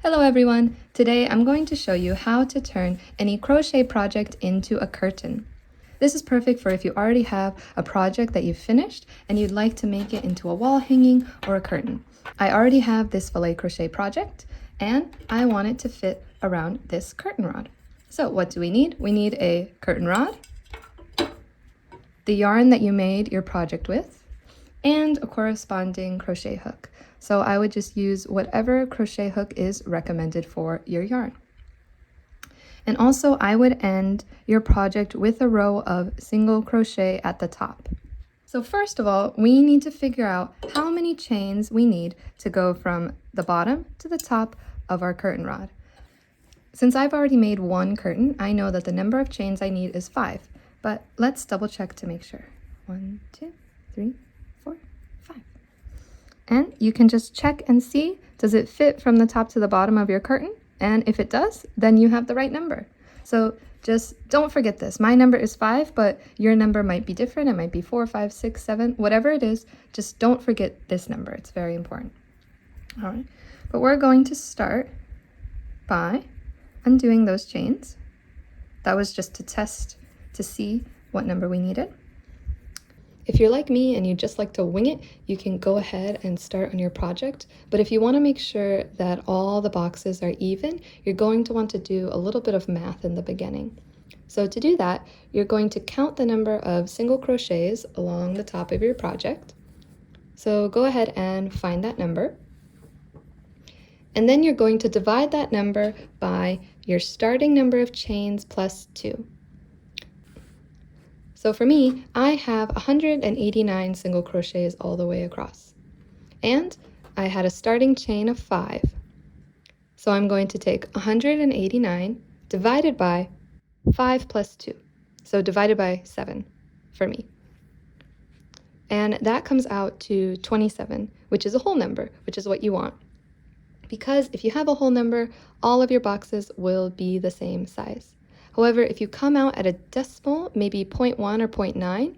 Hello everyone! Today I'm going to show you how to turn any crochet project into a curtain. This is perfect for if you already have a project that you've finished and you'd like to make it into a wall hanging or a curtain. I already have this filet crochet project and I want it to fit around this curtain rod. So what do we need? We need a curtain rod, the yarn that you made your project with, and a corresponding crochet hook. So I would just use whatever crochet hook is recommended for your yarn. And also I would end your project with a row of single crochet at the top. So first of all, we need to figure out how many chains we need to go from the bottom to the top of our curtain rod. Since I've already made one curtain, I know that the number of chains I need is 5, but let's double check to make sure. 1, 2, 3, 4, 5. And you can just check and see, does it fit from the top to the bottom of your curtain? And if it does, then you have the right number. So just don't forget this. My number is 5, but your number might be different. It might be 4, 5, 6, 7, whatever it is, just don't forget this number. It's very important. All right, but we're going to start by undoing those chains. That was just to test to see what number we needed. If you're like me and you just like to wing it, you can go ahead and start on your project. But if you want to make sure that all the boxes are even, you're going to want to do a little bit of math in the beginning. So to do that, you're going to count the number of single crochets along the top of your project. So go ahead and find that number. And then you're going to divide that number by your starting number of chains plus 2. So for me, I have 189 single crochets all the way across. And I had a starting chain of 5. So I'm going to take 189 divided by 5 plus 2. So divided by 7 for me. And that comes out to 27, which is a whole number, which is what you want. Because if you have a whole number, all of your boxes will be the same size. However, if you come out at a decimal, maybe 0.1 or 0.9,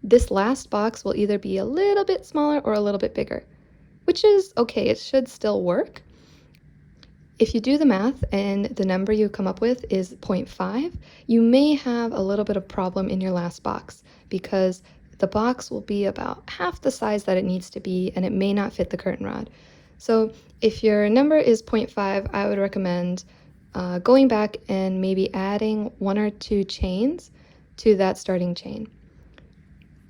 this last box will either be a little bit smaller or a little bit bigger, which is okay. It should still work. If you do the math and the number you come up with is 0.5, you may have a little bit of problem in your last box because the box will be about half the size that it needs to be and it may not fit the curtain rod. So if your number is 0.5, I would recommend going back and maybe adding 1 or 2 chains to that starting chain.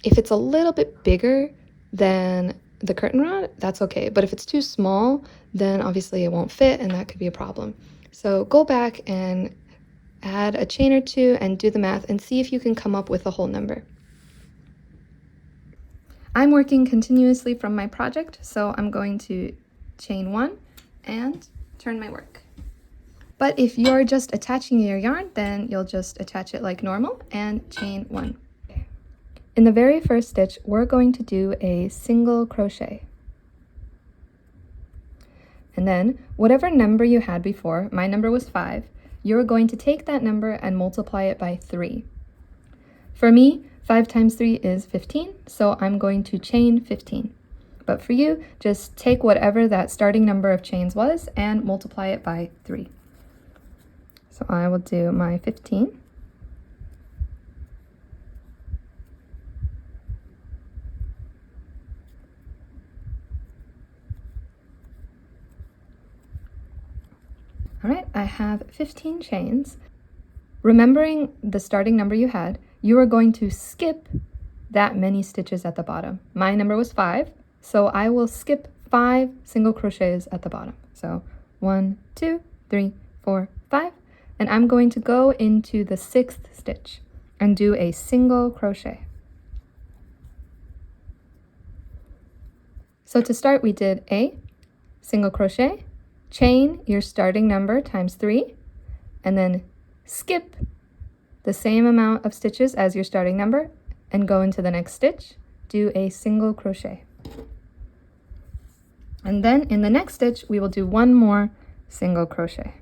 If it's a little bit bigger than the curtain rod, that's okay. But if it's too small, then obviously it won't fit and that could be a problem. So go back and add a chain or 2 and do the math and see if you can come up with a whole number. I'm working continuously from my project, so I'm going to chain 1 and turn my work. But if you're just attaching your yarn, then you'll just attach it like normal and chain 1. In the very first stitch, we're going to do a single crochet. And then whatever number you had before, my number was 5, you're going to take that number and multiply it by 3. For me, 5 times 3 is 15, so I'm going to chain 15. But for you, just take whatever that starting number of chains was and multiply it by 3. So I will do my 15. All right, I have 15 chains. Remembering the starting number you had, you are going to skip that many stitches at the bottom. My number was 5, so I will skip 5 single crochets at the bottom. So 1, 2, 3, 4, 5. And I'm going to go into the 6th stitch and do a single crochet. So to start, we did a single crochet, chain your starting number times 3, and then skip the same amount of stitches as your starting number and go into the next stitch, do a single crochet. And then in the next stitch, we will do 1 more single crochet.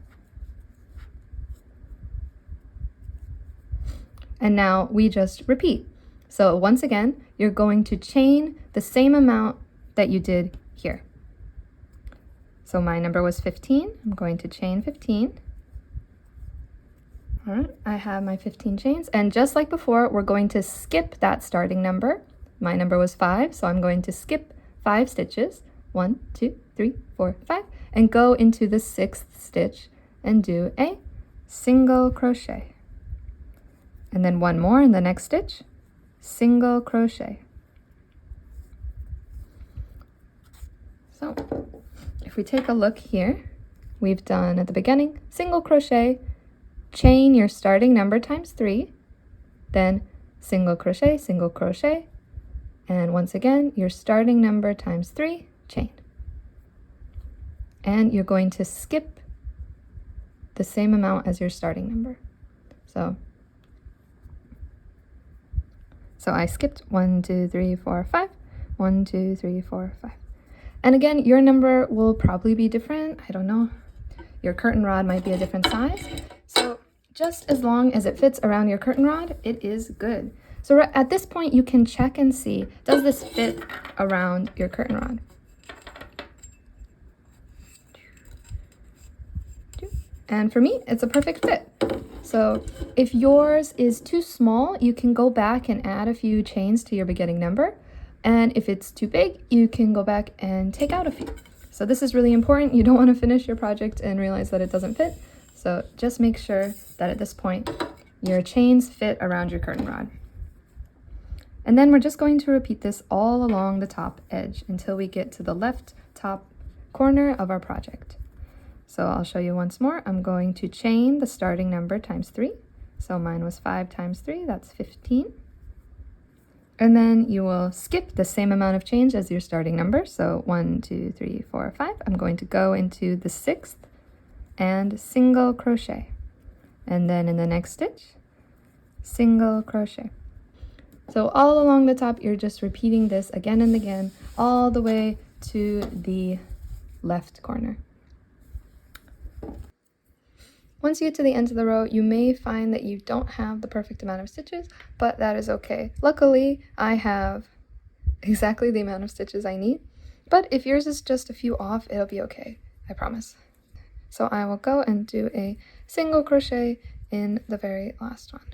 And now we just repeat. So once again, you're going to chain the same amount that you did here. So my number was 15. I'm going to chain 15. All right, I have my 15 chains, and just like before, we're going to skip that starting number. My number was 5, so I'm going to skip 5 stitches. 1, 2, 3, 4, 5, and go into the 6th stitch and do a single crochet. And then one more in the next stitch, single crochet. So if we take a look here, we've done at the beginning, single crochet, chain your starting number times 3, then single crochet, and once again, your starting number times 3, chain. And you're going to skip the same amount as your starting number. So I skipped 1, 2, 3, 4, 5, 1, 2, 3, 4, 5. And again, your number will probably be different. I don't know. Your curtain rod might be a different size. So just as long as it fits around your curtain rod, it is good. So at this point, you can check and see, does this fit around your curtain rod? And for me, it's a perfect fit. So if yours is too small, you can go back and add a few chains to your beginning number. And if it's too big, you can go back and take out a few. So this is really important. You don't want to finish your project and realize that it doesn't fit. So just make sure that at this point, your chains fit around your curtain rod. And then we're just going to repeat this all along the top edge until we get to the left top corner of our project. So I'll show you once more. I'm going to chain the starting number times 3. So mine was 5 times 3, that's 15. And then you will skip the same amount of chains as your starting number. So 1, 2, 3, 4, 5. I'm going to go into the 6th and single crochet. And then in the next stitch, single crochet. So all along the top, you're just repeating this again and again, all the way to the left corner. Once you get to the end of the row, you may find that you don't have the perfect amount of stitches, but that is okay. Luckily, I have exactly the amount of stitches I need, but if yours is just a few off, it'll be okay, I promise. So I will go and do a single crochet in the very last one.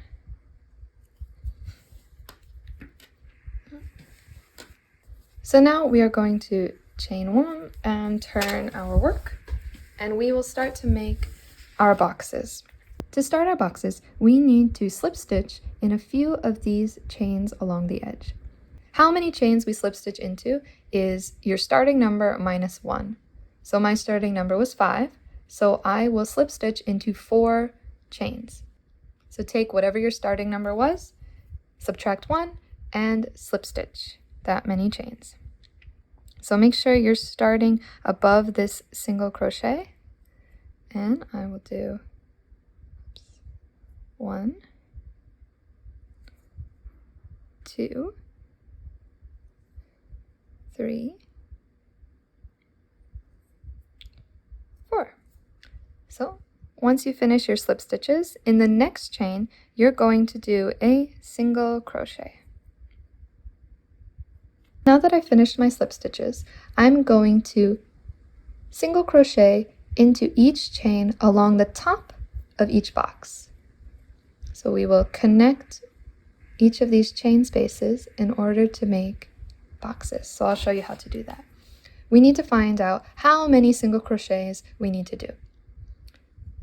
So now we are going to chain 1 and turn our work, and we will start to make our boxes. To start our boxes, we need to slip stitch in a few of these chains along the edge. How many chains we slip stitch into is your starting number minus 1. So my starting number was 5, so I will slip stitch into 4 chains. So take whatever your starting number was, subtract 1, and slip stitch that many chains. So make sure you're starting above this single crochet. And I will do 1, 2, 3, 4. So once you finish your slip stitches, in the next chain, you're going to do a single crochet. Now that I've finished my slip stitches, I'm going to single crochet into each chain along the top of each box. So we will connect each of these chain spaces in order to make boxes. So I'll show you how to do that. We need to find out how many single crochets we need to do.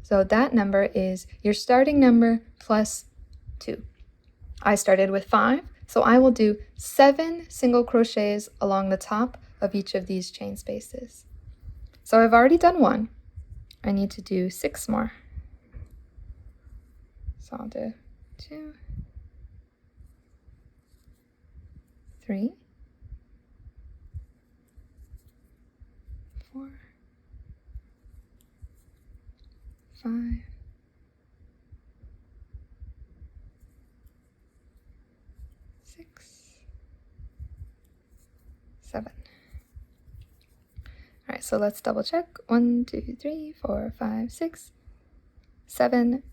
So that number is your starting number plus 2. I started with 5, so I will do 7 single crochets along the top of each of these chain spaces. So I've already done 1. I need to do 6 more. So I'll do 2, 3, 4, 5, 6, 7. All right, so let's double check. 1, 2, 3, 4, 5, 6, 7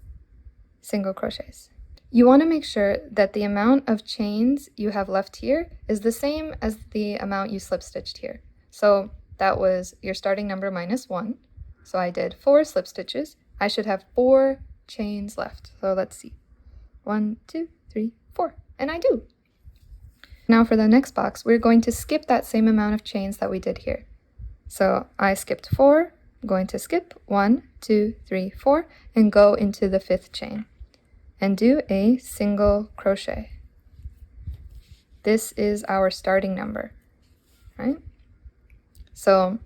single crochets. You want to make sure that the amount of chains you have left here is the same as the amount you slip stitched here. So that was your starting number minus 1. So I did 4 slip stitches. I should have 4 chains left. So let's see. 1, 2, 3, 4. And I do. Now for the next box, we're going to skip that same amount of chains that we did here. So I skipped 4. I'm going to skip 1, 2, 3, 4 and go into the 5th chain and do a single crochet. This is our starting number, right? So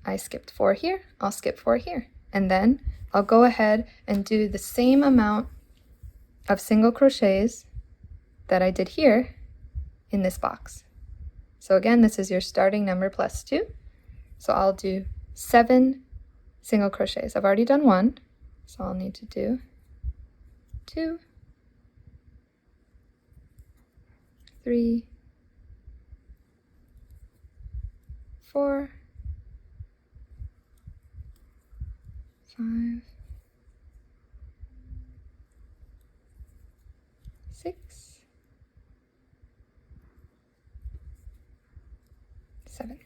I skipped 4 here, I'll skip 4 here, and then I'll go ahead and do the same amount of single crochets that I did here in this box. So again, this is your starting number plus 2. So I'll do 7 single crochets. I've already done 1, so I'll need to do 2, 3, 4, 5, 6, 7.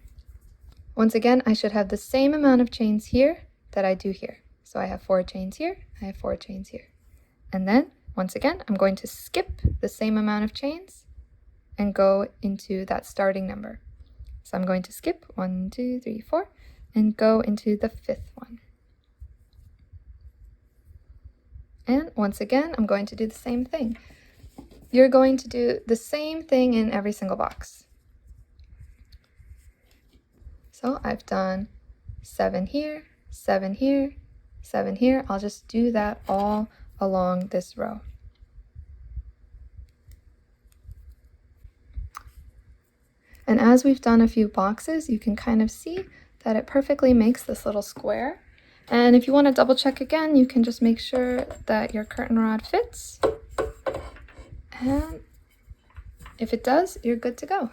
Once again, I should have the same amount of chains here that I do here. So I have 4 chains here, I have 4 chains here. And then, once again, I'm going to skip the same amount of chains and go into that starting number. So I'm going to skip 1, 2, 3, 4 and go into the 5th one. And once again, I'm going to do the same thing. You're going to do the same thing in every single box. So I've done 7 here, 7 here, 7 here. I'll just do that all along this row. And as we've done a few boxes, you can kind of see that it perfectly makes this little square. And if you want to double check again, you can just make sure that your curtain rod fits. And if it does, you're good to go.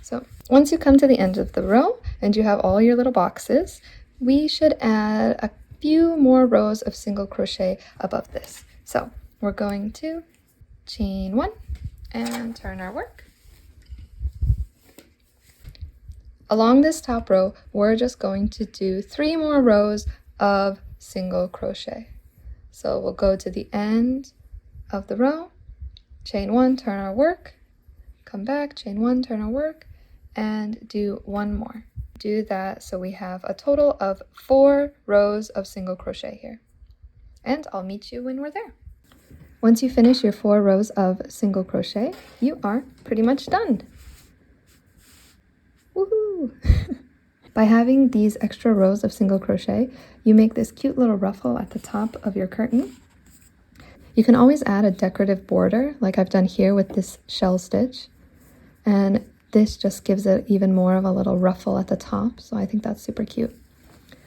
So once you come to the end of the row and you have all your little boxes, we should add a few more rows of single crochet above this. So we're going to chain 1 and turn our work. Along this top row, we're just going to do 3 more rows of single crochet. So we'll go to the end of the row, chain 1, turn our work, come back, chain 1, turn our work, and do 1 more. Do that so we have a total of 4 rows of single crochet here. And I'll meet you when we're there. Once you finish your 4 rows of single crochet, you are pretty much done. Woohoo! By having these extra rows of single crochet, you make this cute little ruffle at the top of your curtain. You can always add a decorative border, like I've done here with this shell stitch. And this just gives it even more of a little ruffle at the top, so I think that's super cute.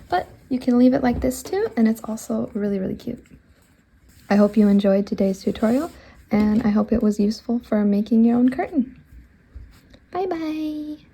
But you can leave it like this too, and it's also really, really cute. I hope you enjoyed today's tutorial, and I hope it was useful for making your own curtain. Bye-bye!